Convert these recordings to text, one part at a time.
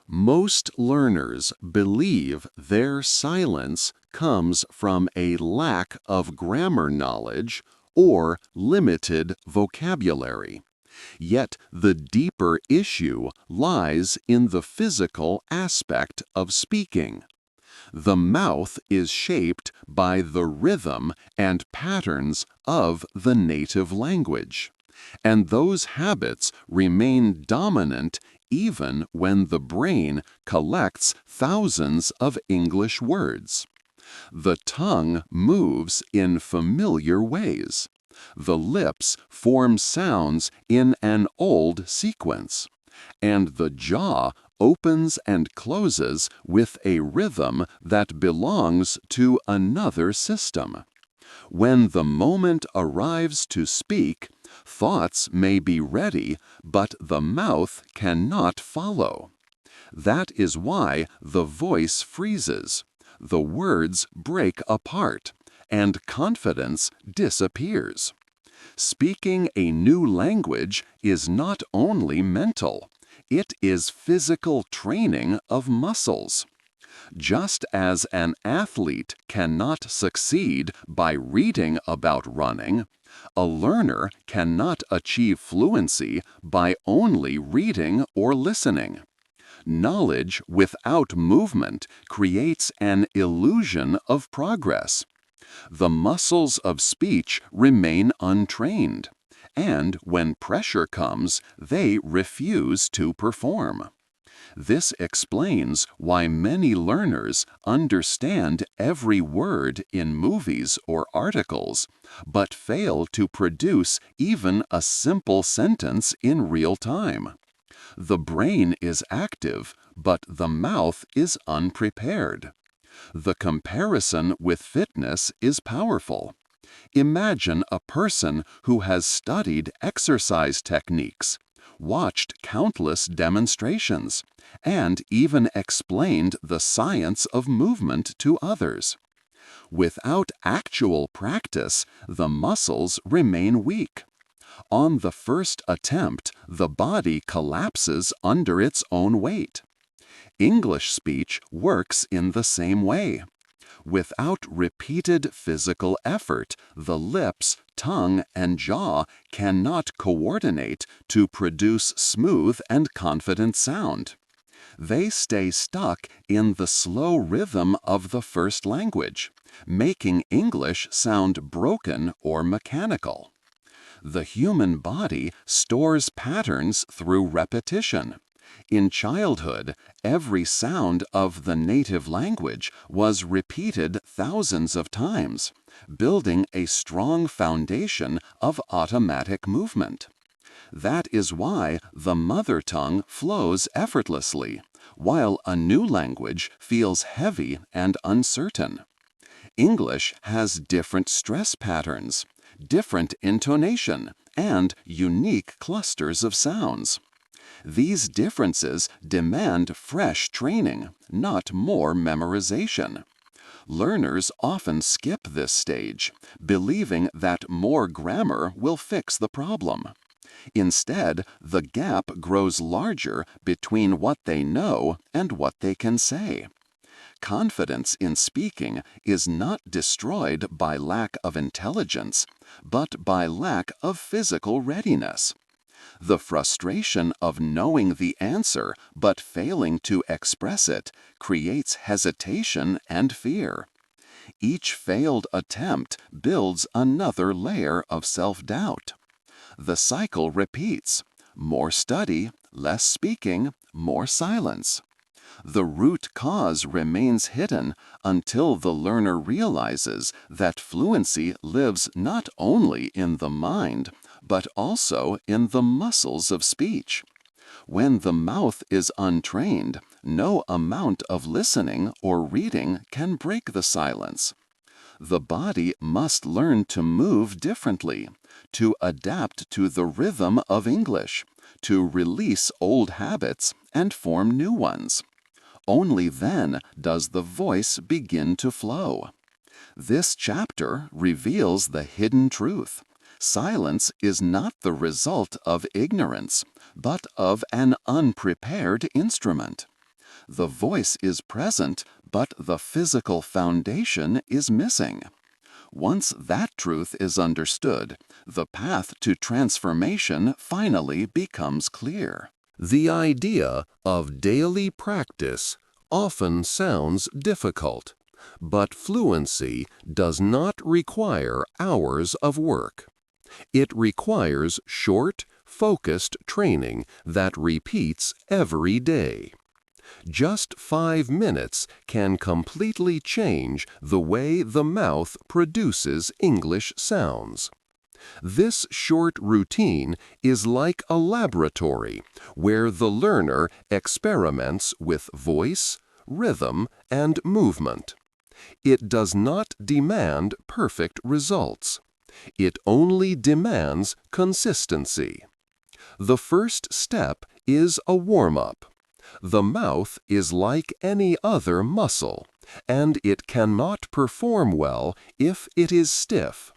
Most learners believe their silence comes from a lack of grammar knowledge or limited vocabulary. Yet the deeper issue lies in the physical aspect of speaking. The mouth is shaped by the rhythm and patterns of the native language, and those habits remain dominant even when the brain collects thousands of English words. The tongue moves in familiar ways. The lips form sounds in an old sequence, and the jaw opens and closes with a rhythm that belongs to another system. When the moment arrives to speak, thoughts may be ready, but the mouth cannot follow. That is why the voice freezes, the words break apart, and confidence disappears. Speaking a new language is not only mental, it is physical training of muscles. Just as an athlete cannot succeed by reading about running, a learner cannot achieve fluency by only reading or listening. Knowledge without movement creates an illusion of progress. The muscles of speech remain untrained, and when pressure comes, they refuse to perform. This explains why many learners understand every word in movies or articles, but fail to produce even a simple sentence in real time. The brain is active, but the mouth is unprepared. The comparison with fitness is powerful. Imagine a person who has studied exercise techniques, watched countless demonstrations, and even explained the science of movement to others. Without actual practice, the muscles remain weak. On the first attempt, the body collapses under its own weight. English speech works in the same way. Without repeated physical effort, the lips, tongue, and jaw cannot coordinate to produce smooth and confident sound. They stay stuck in the slow rhythm of the first language, making English sound broken or mechanical. The human body stores patterns through repetition. In childhood, every sound of the native language was repeated thousands of times, building a strong foundation of automatic movement. That is why the mother tongue flows effortlessly, while a new language feels heavy and uncertain. English has different stress patterns, different intonation, and unique clusters of sounds. These differences demand fresh training, not more memorization. Learners often skip this stage, believing that more grammar will fix the problem. Instead, the gap grows larger between what they know and what they can say. Confidence in speaking is not destroyed by lack of intelligence, but by lack of physical readiness. The frustration of knowing the answer but failing to express it creates hesitation and fear. Each failed attempt builds another layer of self-doubt. The cycle repeats: more study, less speaking, more silence. The root cause remains hidden until the learner realizes that fluency lives not only in the mind, but also in the muscles of speech. When the mouth is untrained, no amount of listening or reading can break the silence. The body must learn to move differently, to adapt to the rhythm of English, to release old habits and form new ones. Only then does the voice begin to flow. This chapter reveals the hidden truth. Silence is not the result of ignorance, but of an unprepared instrument. The voice is present, but the physical foundation is missing. Once that truth is understood, the path to transformation finally becomes clear. The idea of daily practice often sounds difficult, but fluency does not require hours of work. It requires short, focused training that repeats every day. Just 5 minutes can completely change the way the mouth produces English sounds. This short routine is like a laboratory where the learner experiments with voice, rhythm, and movement. It does not demand perfect results. It only demands consistency. The first step is a warm-up. The mouth is like any other muscle, and it cannot perform well if it is stiff.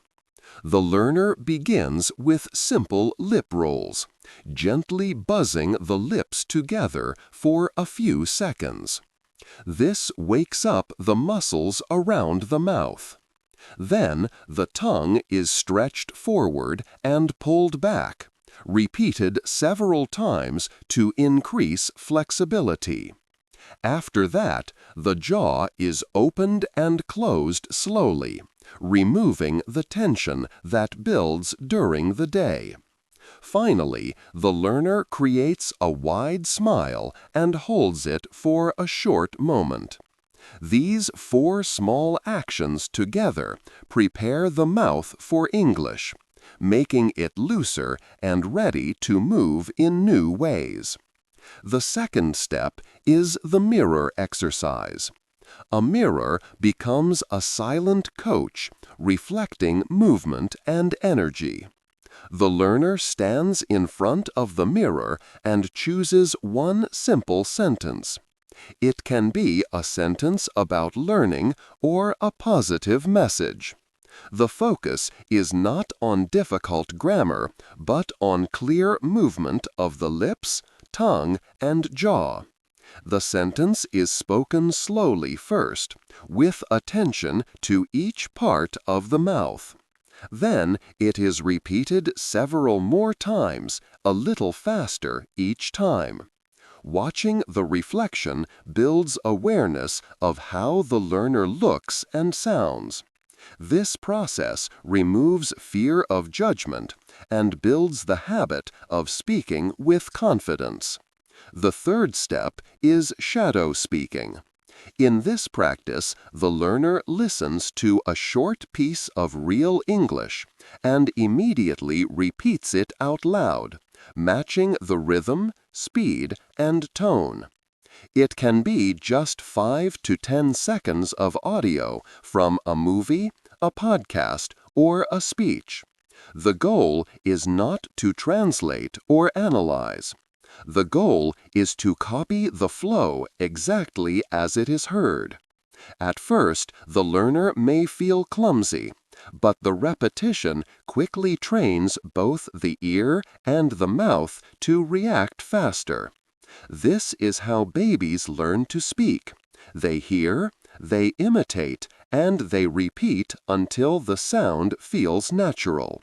The learner begins with simple lip rolls, gently buzzing the lips together for a few seconds. This wakes up the muscles around the mouth. Then the tongue is stretched forward and pulled back, repeated several times to increase flexibility. After that, the jaw is opened and closed slowly, removing the tension that builds during the day. Finally, the learner creates a wide smile and holds it for a short moment. These 4 small actions together prepare the mouth for English, making it looser and ready to move in new ways. The second step is the mirror exercise. A mirror becomes a silent coach, reflecting movement and energy. The learner stands in front of the mirror and chooses one simple sentence. It can be a sentence about learning or a positive message. The focus is not on difficult grammar, but on clear movement of the lips, tongue, and jaw. The sentence is spoken slowly first, with attention to each part of the mouth. Then it is repeated several more times, a little faster each time. Watching the reflection builds awareness of how the learner looks and sounds. This process removes fear of judgment and builds the habit of speaking with confidence. The third step is shadow speaking. In this practice, the learner listens to a short piece of real English and immediately repeats it out loud, matching the rhythm, speed, and tone. It can be just 5 to 10 seconds of audio from a movie, a podcast, or a speech. The goal is not to translate or analyze. The goal is to copy the flow exactly as it is heard. At first, the learner may feel clumsy, but the repetition quickly trains both the ear and the mouth to react faster. This is how babies learn to speak. They hear, they imitate, and they repeat until the sound feels natural.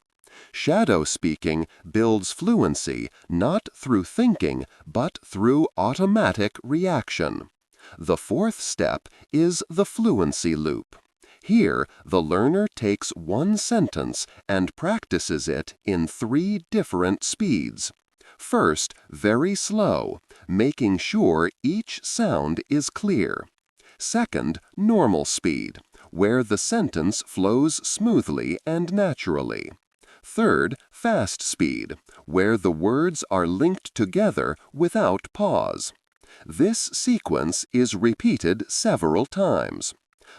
Shadow speaking builds fluency not through thinking, but through automatic reaction. The fourth step is the fluency loop. Here, the learner takes one sentence and practices it in 3 different speeds. First, very slow, making sure each sound is clear. Second, normal speed, where the sentence flows smoothly and naturally. Third, fast speed, where the words are linked together without pause. This sequence is repeated several times.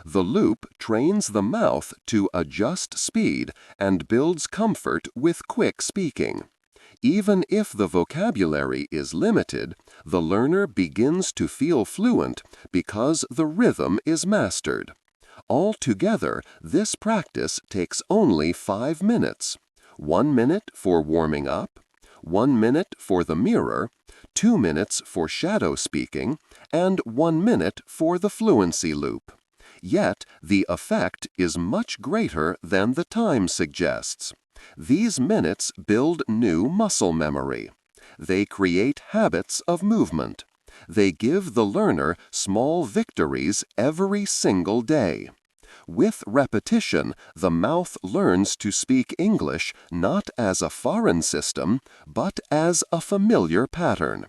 The loop trains the mouth to adjust speed and builds comfort with quick speaking. Even if the vocabulary is limited, the learner begins to feel fluent because the rhythm is mastered. Altogether, this practice takes only 5 minutes. 1 minute for warming up, 1 minute for the mirror, 2 minutes for shadow speaking, and 1 minute for the fluency loop. Yet, the effect is much greater than the time suggests. These minutes build new muscle memory. They create habits of movement. They give the learner small victories every single day. With repetition, the mouth learns to speak English not as a foreign system, but as a familiar pattern.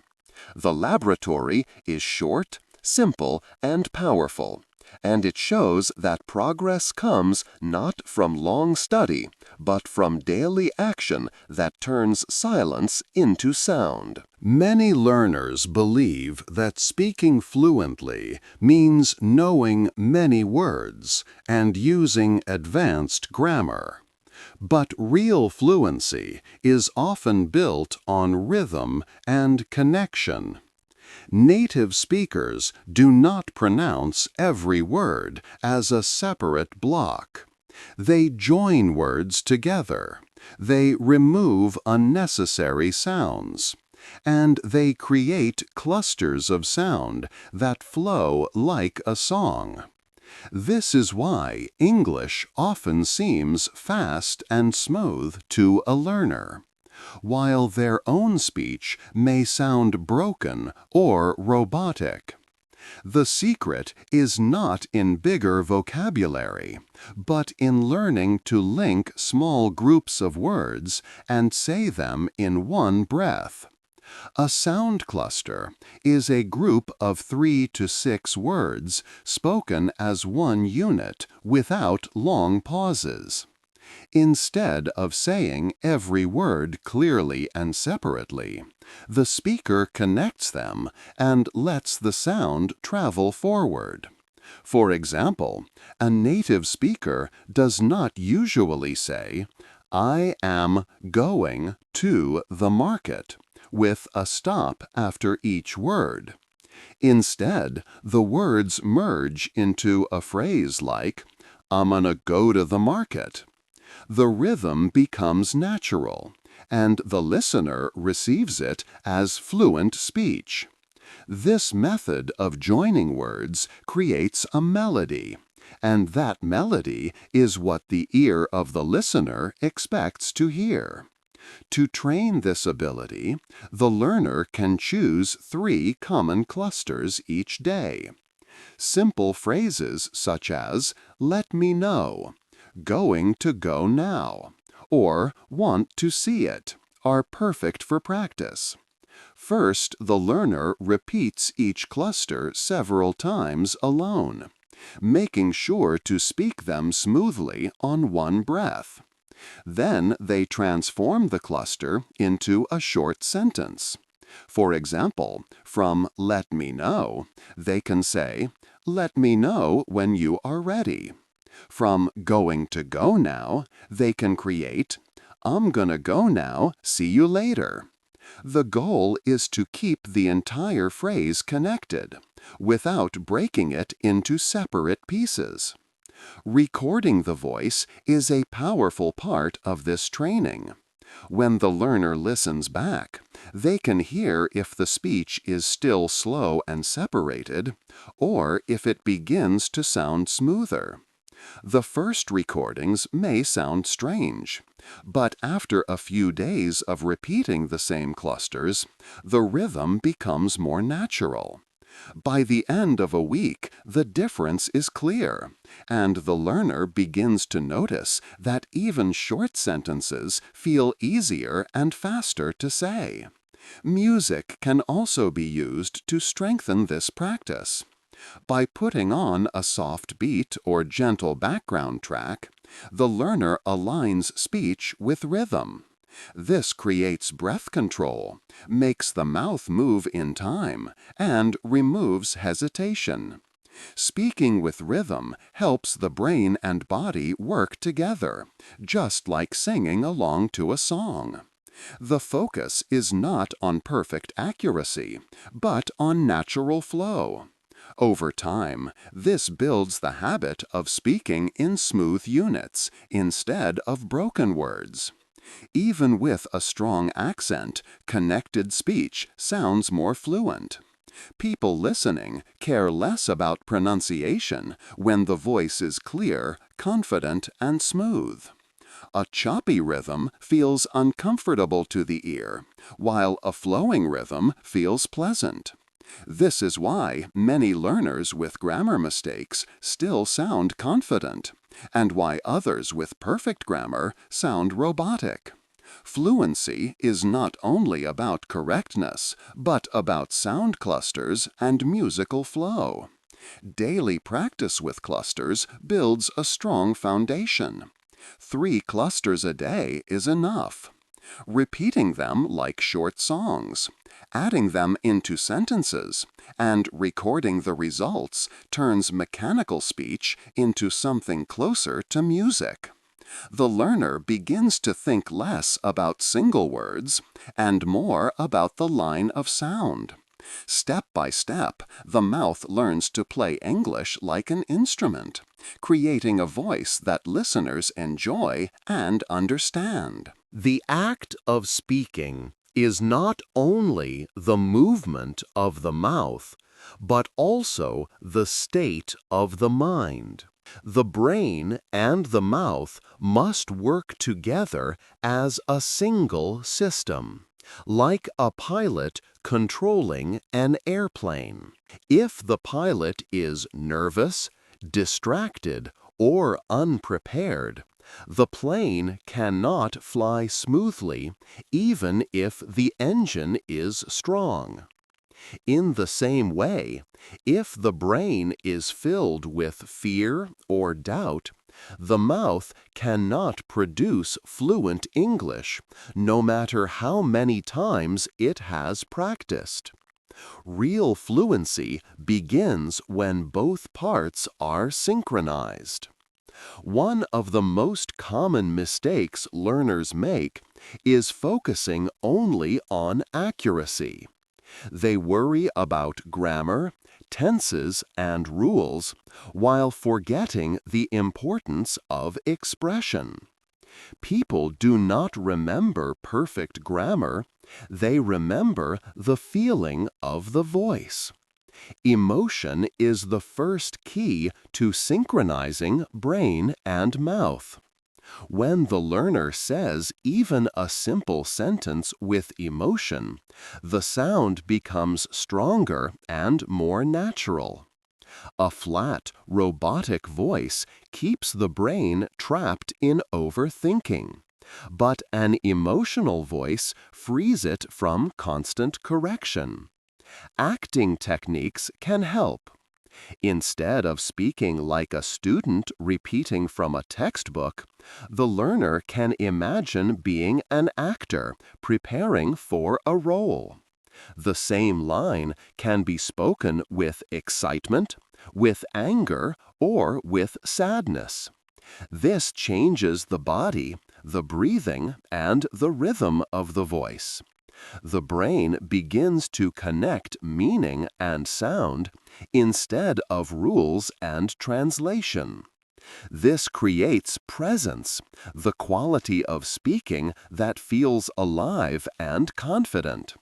The laboratory is short, simple, and powerful, and it shows that progress comes not from long study, but from daily action that turns silence into sound. Many learners believe that speaking fluently means knowing many words and using advanced grammar. But real fluency is often built on rhythm and connection. Native speakers do not pronounce every word as a separate block. They join words together. They remove unnecessary sounds. And they create clusters of sound that flow like a song. This is why English often seems fast and smooth to a learner, while their own speech may sound broken or robotic. The secret is not in bigger vocabulary, but in learning to link small groups of words and say them in one breath. A sound cluster is a group of 3 to 6 words spoken as one unit without long pauses. Instead of saying every word clearly and separately, the speaker connects them and lets the sound travel forward. For example, a native speaker does not usually say, "I am going to the market," with a stop after each word. Instead, the words merge into a phrase like, "I'm gonna go to the market." The rhythm becomes natural, and the listener receives it as fluent speech. This method of joining words creates a melody, and that melody is what the ear of the listener expects to hear. To train this ability, the learner can choose 3 common clusters each day. Simple phrases such as, "Let me know," "Going to go now," or "Want to see it," are perfect for practice. First, the learner repeats each cluster several times alone, making sure to speak them smoothly on one breath. Then they transform the cluster into a short sentence. For example, from "let me know," they can say, "Let me know when you are ready." From "going to go now," they can create, "I'm gonna go now, see you later." The goal is to keep the entire phrase connected, without breaking it into separate pieces. Recording the voice is a powerful part of this training. When the learner listens back, they can hear if the speech is still slow and separated, or if it begins to sound smoother. The first recordings may sound strange, but after a few days of repeating the same clusters, the rhythm becomes more natural. By the end of a week, the difference is clear, and the learner begins to notice that even short sentences feel easier and faster to say. Music can also be used to strengthen this practice. By putting on a soft beat or gentle background track, the learner aligns speech with rhythm. This creates breath control, makes the mouth move in time, and removes hesitation. Speaking with rhythm helps the brain and body work together, just like singing along to a song. The focus is not on perfect accuracy, but on natural flow. Over time, this builds the habit of speaking in smooth units instead of broken words. Even with a strong accent, connected speech sounds more fluent. People listening care less about pronunciation when the voice is clear, confident, and smooth. A choppy rhythm feels uncomfortable to the ear, while a flowing rhythm feels pleasant. This is why many learners with grammar mistakes still sound confident, and why others with perfect grammar sound robotic. Fluency is not only about correctness, but about sound clusters and musical flow. Daily practice with clusters builds a strong foundation. 3 clusters a day is enough. Repeating them like short songs, adding them into sentences, and recording the results turns mechanical speech into something closer to music. The learner begins to think less about single words and more about the line of sound. Step by step, the mouth learns to play English like an instrument, creating a voice that listeners enjoy and understand. The act of speaking is not only the movement of the mouth, but also the state of the mind. The brain and the mouth must work together as a single system, like a pilot controlling an airplane. If the pilot is nervous, distracted, or unprepared, the plane cannot fly smoothly even if the engine is strong. In the same way, if the brain is filled with fear or doubt, the mouth cannot produce fluent English, no matter how many times it has practiced. Real fluency begins when both parts are synchronized. One of the most common mistakes learners make is focusing only on accuracy. They worry about grammar, tenses, and rules, while forgetting the importance of expression. People do not remember perfect grammar, they remember the feeling of the voice. Emotion is the first key to synchronizing brain and mouth. When the learner says even a simple sentence with emotion, the sound becomes stronger and more natural. A flat, robotic voice keeps the brain trapped in overthinking, but an emotional voice frees it from constant correction. Acting techniques can help. Instead of speaking like a student repeating from a textbook, the learner can imagine being an actor preparing for a role. The same line can be spoken with excitement, with anger, or with sadness. This changes the body, the breathing, and the rhythm of the voice. The brain begins to connect meaning and sound instead of rules and translation. This creates presence, the quality of speaking that feels alive and confident.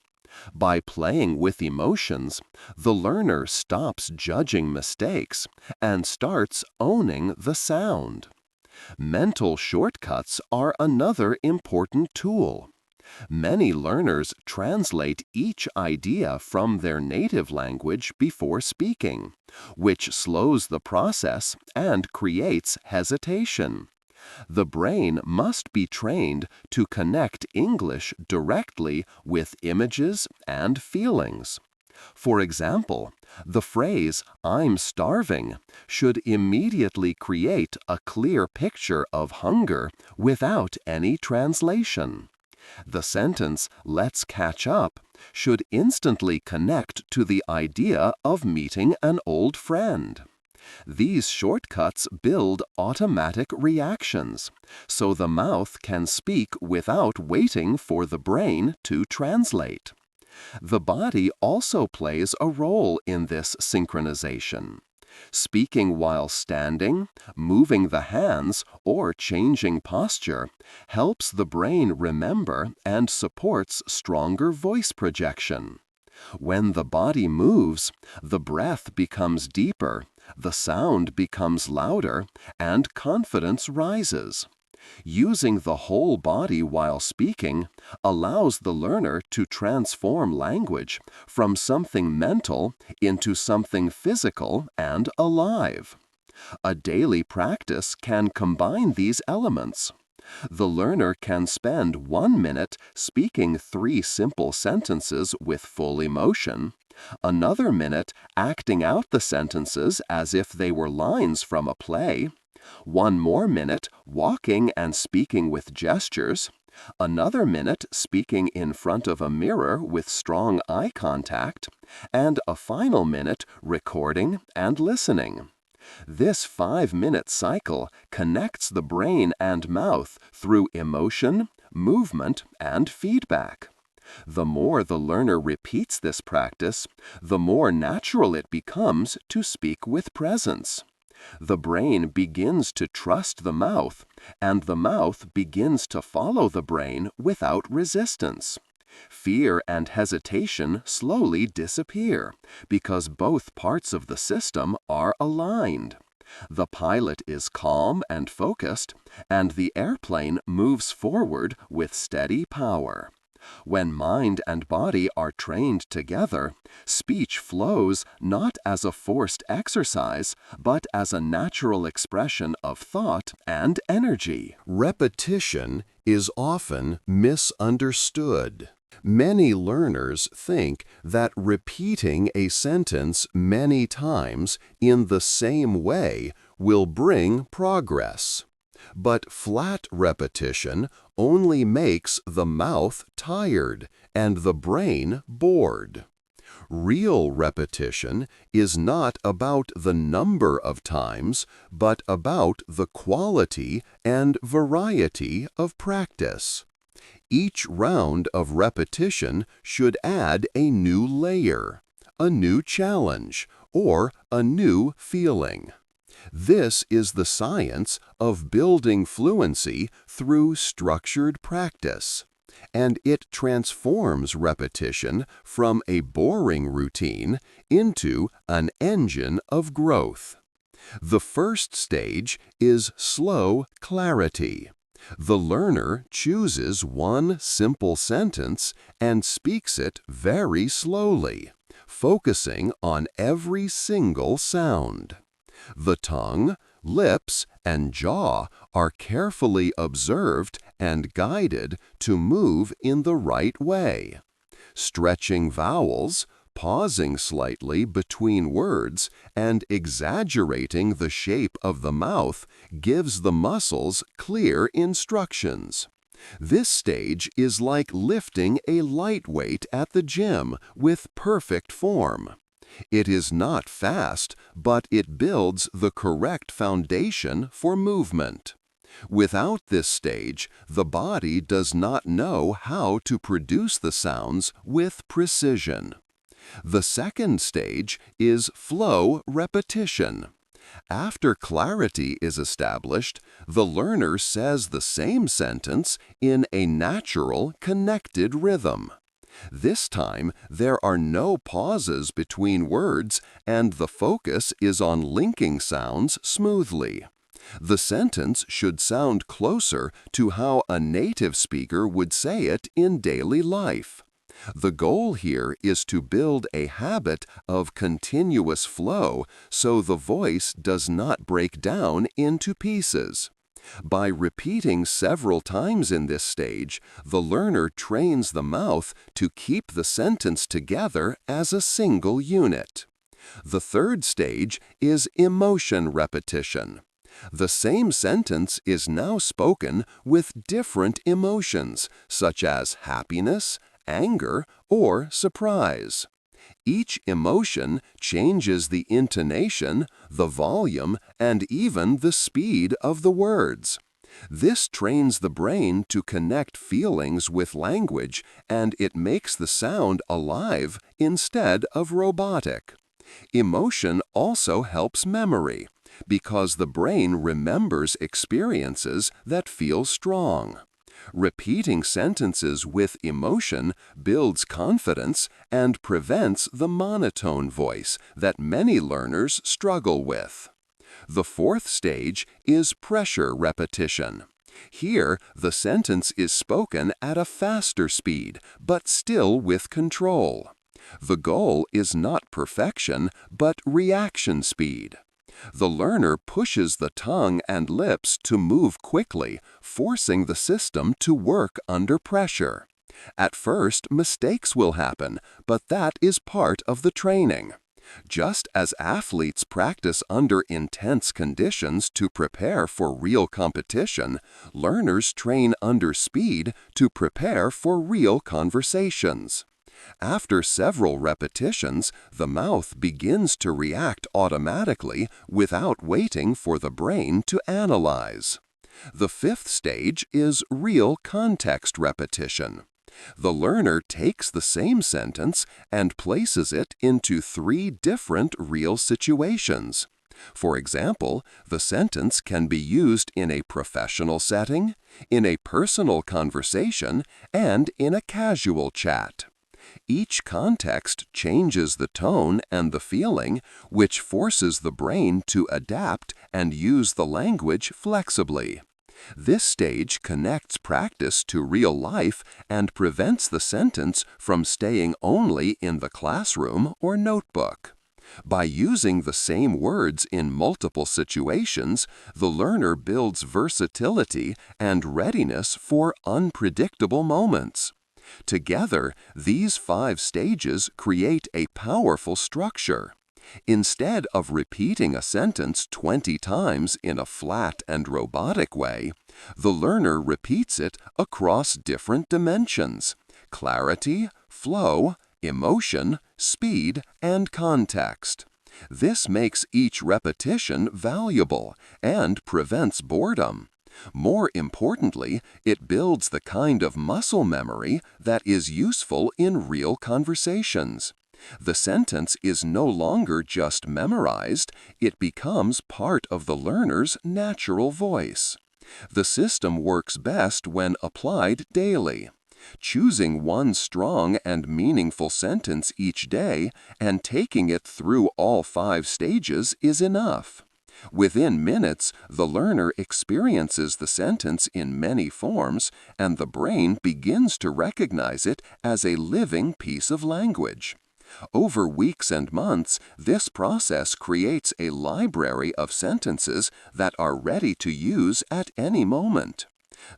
By playing with emotions, the learner stops judging mistakes and starts owning the sound. Mental shortcuts are another important tool. Many learners translate each idea from their native language before speaking, which slows the process and creates hesitation. The brain must be trained to connect English directly with images and feelings. For example, the phrase, "I'm starving," should immediately create a clear picture of hunger without any translation. The sentence, "Let's catch up," should instantly connect to the idea of meeting an old friend. These shortcuts build automatic reactions, so the mouth can speak without waiting for the brain to translate. The body also plays a role in this synchronization. Speaking while standing, moving the hands, or changing posture helps the brain remember and supports stronger voice projection. When the body moves, the breath becomes deeper, the sound becomes louder, and confidence rises. Using the whole body while speaking allows the learner to transform language from something mental into something physical and alive. A daily practice can combine these elements. The learner can spend 1 minute speaking 3 simple sentences with full emotion, another minute acting out the sentences as if they were lines from a play, 1 more minute walking and speaking with gestures, another minute speaking in front of a mirror with strong eye contact, and a final minute recording and listening. This 5-minute cycle connects the brain and mouth through emotion, movement, and feedback. The more the learner repeats this practice, the more natural it becomes to speak with presence. The brain begins to trust the mouth, and the mouth begins to follow the brain without resistance. Fear and hesitation slowly disappear because both parts of the system are aligned. The pilot is calm and focused, and the airplane moves forward with steady power. When mind and body are trained together, speech flows not as a forced exercise, but as a natural expression of thought and energy. Repetition is often misunderstood. Many learners think that repeating a sentence many times in the same way will bring progress. But flat repetition only makes the mouth tired and the brain bored. Real repetition is not about the number of times, but about the quality and variety of practice. Each round of repetition should add a new layer, a new challenge, or a new feeling. This is the science of building fluency through structured practice, and it transforms repetition from a boring routine into an engine of growth. The first stage is slow clarity. The learner chooses one simple sentence and speaks it very slowly, focusing on every single sound. The tongue, lips, and jaw are carefully observed and guided to move in the right way. Stretching vowels, pausing slightly between words, and exaggerating the shape of the mouth gives the muscles clear instructions. This stage is like lifting a light weight at the gym with perfect form. It is not fast, but it builds the correct foundation for movement. Without this stage, the body does not know how to produce the sounds with precision. The second stage is flow repetition. After clarity is established, the learner says the same sentence in a natural, connected rhythm. This time, there are no pauses between words, and the focus is on linking sounds smoothly. The sentence should sound closer to how a native speaker would say it in daily life. The goal here is to build a habit of continuous flow so the voice does not break down into pieces. By repeating several times in this stage, the learner trains the mouth to keep the sentence together as a single unit. The third stage is emotion repetition. The same sentence is now spoken with different emotions, such as happiness, anger, or surprise. Each emotion changes the intonation, the volume, and even the speed of the words. This trains the brain to connect feelings with language, and it makes the sound alive instead of robotic. Emotion also helps memory because the brain remembers experiences that feel strong. Repeating sentences with emotion builds confidence and prevents the monotone voice that many learners struggle with. The fourth stage is pressure repetition. Here, the sentence is spoken at a faster speed, but still with control. The goal is not perfection, but reaction speed. The learner pushes the tongue and lips to move quickly, forcing the system to work under pressure. At first, mistakes will happen, but that is part of the training. Just as athletes practice under intense conditions to prepare for real competition, learners train under speed to prepare for real conversations. After several repetitions, the mouth begins to react automatically without waiting for the brain to analyze. The fifth stage is real context repetition. The learner takes the same sentence and places it into 3 different real situations. For example, the sentence can be used in a professional setting, in a personal conversation, and in a casual chat. Each context changes the tone and the feeling, which forces the brain to adapt and use the language flexibly. This stage connects practice to real life and prevents the sentence from staying only in the classroom or notebook. By using the same words in multiple situations, the learner builds versatility and readiness for unpredictable moments. Together, these 5 stages create a powerful structure. Instead of repeating a sentence 20 times in a flat and robotic way, the learner repeats it across different dimensions: clarity, flow, emotion, speed, and context. This makes each repetition valuable and prevents boredom. More importantly, it builds the kind of muscle memory that is useful in real conversations. The sentence is no longer just memorized, it becomes part of the learner's natural voice. The system works best when applied daily. Choosing one strong and meaningful sentence each day and taking it through all 5 stages is enough. Within minutes, the learner experiences the sentence in many forms, and the brain begins to recognize it as a living piece of language. Over weeks and months, this process creates a library of sentences that are ready to use at any moment.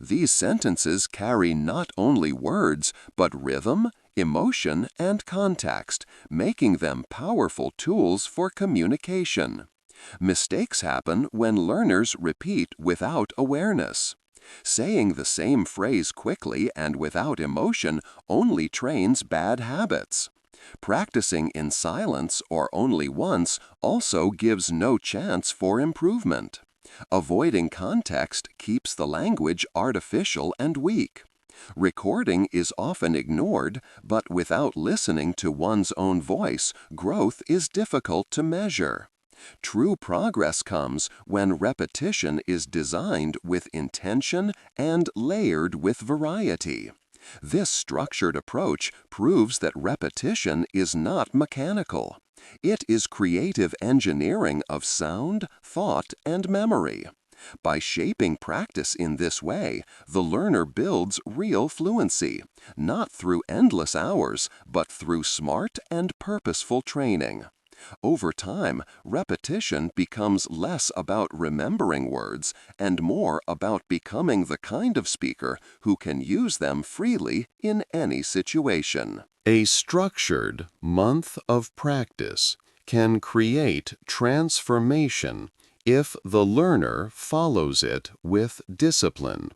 These sentences carry not only words, but rhythm, emotion, and context, making them powerful tools for communication. Mistakes happen when learners repeat without awareness. Saying the same phrase quickly and without emotion only trains bad habits. Practicing in silence or only once also gives no chance for improvement. Avoiding context keeps the language artificial and weak. Recording is often ignored, but without listening to one's own voice, growth is difficult to measure. True progress comes when repetition is designed with intention and layered with variety. This structured approach proves that repetition is not mechanical. It is creative engineering of sound, thought, and memory. By shaping practice in this way, the learner builds real fluency, not through endless hours, but through smart and purposeful training. Over time, repetition becomes less about remembering words and more about becoming the kind of speaker who can use them freely in any situation. A structured month of practice can create transformation if the learner follows it with discipline.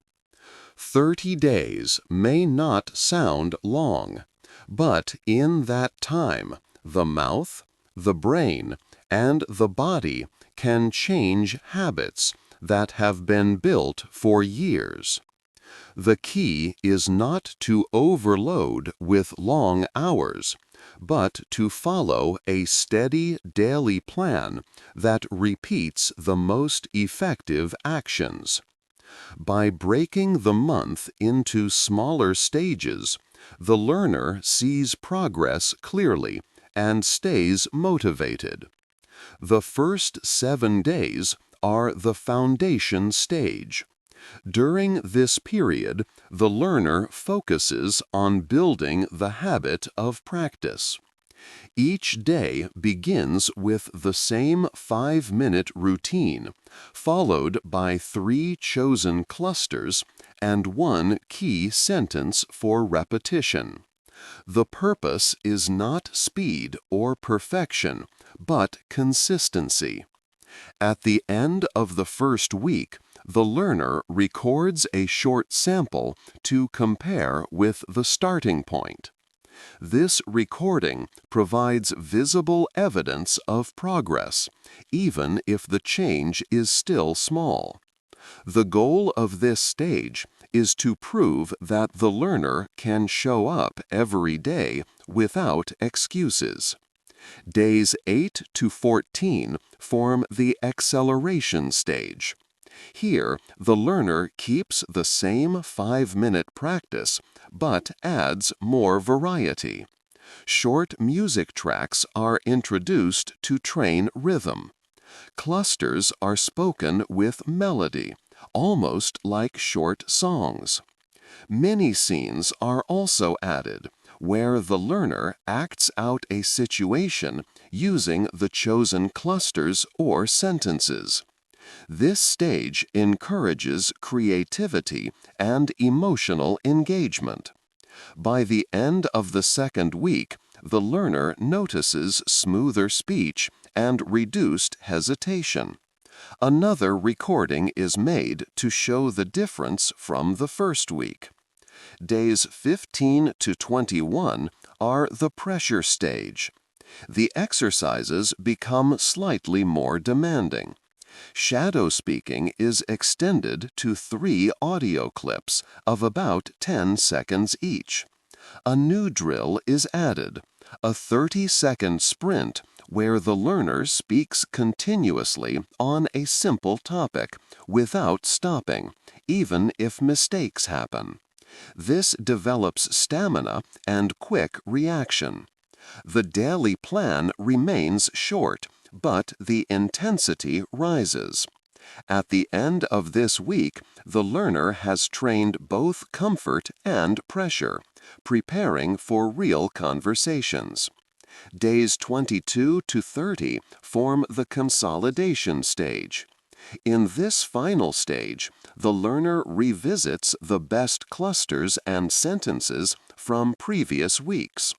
30 days may not sound long, but in that time, the mouth, the brain, and the body can change habits that have been built for years. The key is not to overload with long hours, but to follow a steady daily plan that repeats the most effective actions. By breaking the month into smaller stages, the learner sees progress clearly and stays motivated. The first 7 days are the foundation stage. During this period, the learner focuses on building the habit of practice. Each day begins with the same 5-minute routine, followed by 3 chosen clusters and 1 key sentence for repetition. The purpose is not speed or perfection, but consistency. At the end of the first week, the learner records a short sample to compare with the starting point. This recording provides visible evidence of progress, even if the change is still small. The goal of this stage is to prove that the learner can show up every day without excuses. Days 8 to 14 form the acceleration stage. Here, the learner keeps the same 5-minute practice, but adds more variety. Short music tracks are introduced to train rhythm. Clusters are spoken with melody, almost like short songs. Mini scenes are also added, where the learner acts out a situation using the chosen clusters or sentences. This stage encourages creativity and emotional engagement. By the end of the second week, the learner notices smoother speech and reduced hesitation. Another recording is made to show the difference from the first week. Days 15 to 21 are the pressure stage. The exercises become slightly more demanding. Shadow speaking is extended to 3 audio clips of about 10 seconds each. A new drill is added, a 30-second sprint where the learner speaks continuously on a simple topic without stopping, even if mistakes happen. This develops stamina and quick reaction. The daily plan remains short, but the intensity rises. At the end of this week, the learner has trained both comfort and pressure, preparing for real conversations. Days 22 to 30 form the consolidation stage. In this final stage, the learner revisits the best clusters and sentences from previous weeks.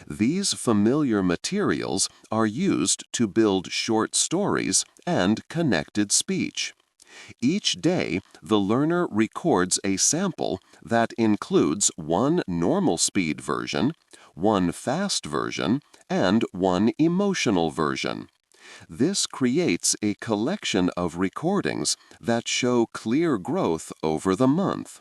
These familiar materials are used to build short stories and connected speech. Each day, the learner records a sample that includes 1 normal speed version, 1 fast version, and 1 emotional version. This creates a collection of recordings that show clear growth over the month.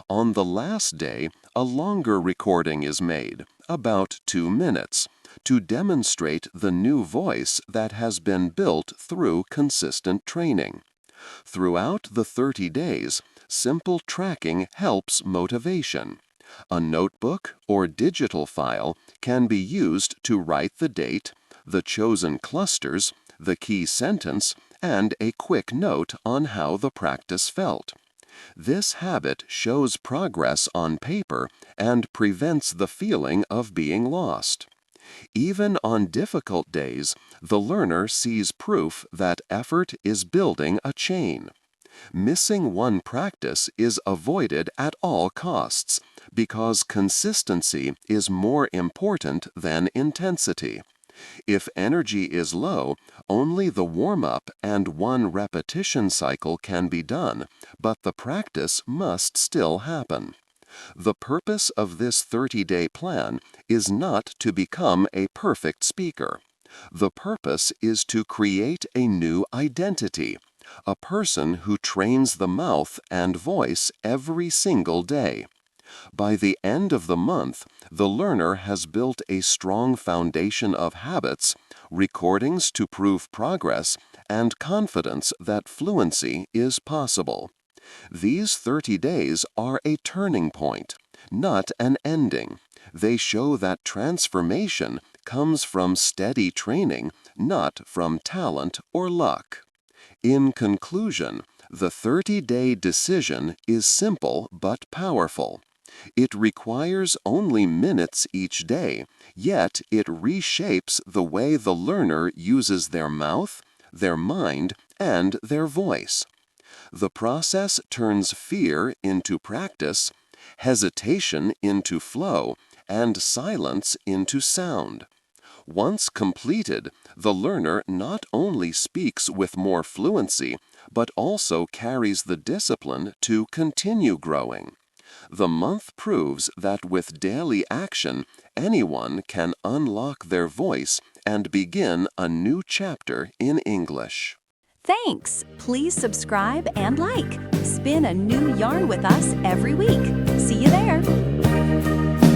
On the last day, a longer recording is made, about 2 minutes, to demonstrate the new voice that has been built through consistent training. Throughout the 30 days, simple tracking helps motivation. A notebook or digital file can be used to write the date, the chosen clusters, the key sentence, and a quick note on how the practice felt. This habit shows progress on paper and prevents the feeling of being lost. Even on difficult days, the learner sees proof that effort is building a chain. Missing one practice is avoided at all costs because consistency is more important than intensity. If energy is low, only the warm-up and 1 repetition cycle can be done, but the practice must still happen. The purpose of this 30-day plan is not to become a perfect speaker. The purpose is to create a new identity, a person who trains the mouth and voice every single day. By the end of the month, the learner has built a strong foundation of habits, recordings to prove progress, and confidence that fluency is possible. These 30 days are a turning point, not an ending. They show that transformation comes from steady training, not from talent or luck. In conclusion, the 30-day decision is simple but powerful. It requires only minutes each day, yet it reshapes the way the learner uses their mouth, their mind, and their voice. The process turns fear into practice, hesitation into flow, and silence into sound. Once completed, the learner not only speaks with more fluency, but also carries the discipline to continue growing. The month proves that with daily action, anyone can unlock their voice and begin a new chapter in English. Thanks! Please subscribe and like. Spin a new yarn with us every week. See you there!